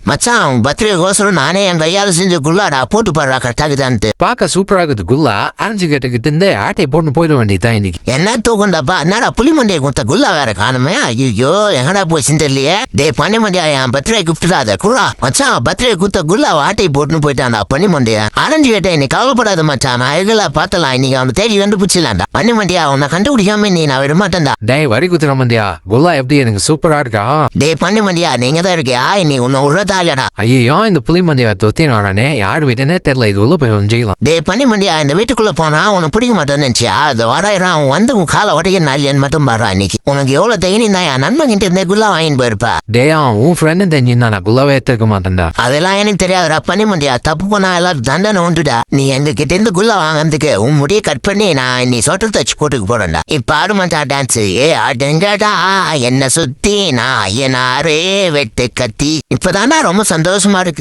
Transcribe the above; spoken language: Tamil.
மச்சான் பர்த்டே கோசரம் நானே என் கையால செஞ்ச குல்லாடா போட்டு பாடுறா கரெக்டாகுதான்ட்டு. பார்க்க சூப்பரா இருக்குது குல்லா. அரைஞ்சு கேட்டுக்கிட்டு இருந்து ஆட்டையை போட்டு போயிட வேண்டியதுதான் இன்னைக்கு. என்ன தூக்கண்டாப்பா என்னடா புளி மண்டியை கொடுத்த குல்லா வேற காணுமே. ஐயோ எங்கடா போச்சுன்னு தெரியலையே. டே பண்ணி மண்டியா என் பர்த்டே கிஃப்டா அதை குறா மச்சான். பர்த்டே கொடுத்த குல்லா ஆட்டையை போட்டுன்னு போயிட்டான்டா பண்ணி மண்டியா. அரைஞ்சு கேட்டேன் இன்னைக்கு கவலைப்படாத மச்சான். நான் எல்லாம் பார்த்தலாம் இன்னைக்கு அவனை தேடி கண்டுபிடிச்சிடலாம்டா. பண்ணி மண்டியா உன்னை கண்டுபிடிக்காம நீ நான் விட மாட்டேன்டா. டே வரி குத்துற மந்தியா குல்லா எப்படி எனக்கு சூப்பரா இருக்கா. டே பண்ணி மண்டியா நீங்க தான் இருக்கியா நீ உன்னை உழத்தாலடா. ஐயோ இந்த புளி மந்தியா தொத்தினானே யார் வீட்டுனே தெரியல. இது உள்ள போய் செய்யலாம். டே பண்ணி மண்டியா இந்த வீட்டுக்குள்ள போனா உனக்கு பிடிக்க மாட்டேன்னு நினைச்சியா. அது வராயிரம் அவன் வந்து உன் காலை உடைக்க நாளியன்னு மட்டும் பாடுறான் இன்னைக்கு. உனக்கு எவ்வளவு தைரியம் தான் என் நண்பன் கிட்ட இருந்தே குல்லா வாங்கிட்டு போயிருப்பா. டேயா உன் ஃப்ரெண்டு தெரிஞ்சுன்னா நான் குல்லாவே எடுத்துக்க மாட்டேன்டா. அதெல்லாம் எனக்கு தெரியாதுடா பண்ணி மண்டியா. தப்பு பண்ணா எல்லாம் தண்டனை உண்டுடா. நீ எங்க கிட்ட இருந்து குல்லா வாங்கினதுக்கு உன் முடியை கட் பண்ணி நான் நீ சொட்டர் தச்சு போட்டுக்கு போறேன்டா. இப்ப ஆடு மாட்டா டான்ஸ் ஏ ஆடுங்கடா என்ன சுத்தி நான் ஐயனாரே வெட்டு கத்தி. இப்பதானா ரொம்ப சந்தோஷமா இருக்கு.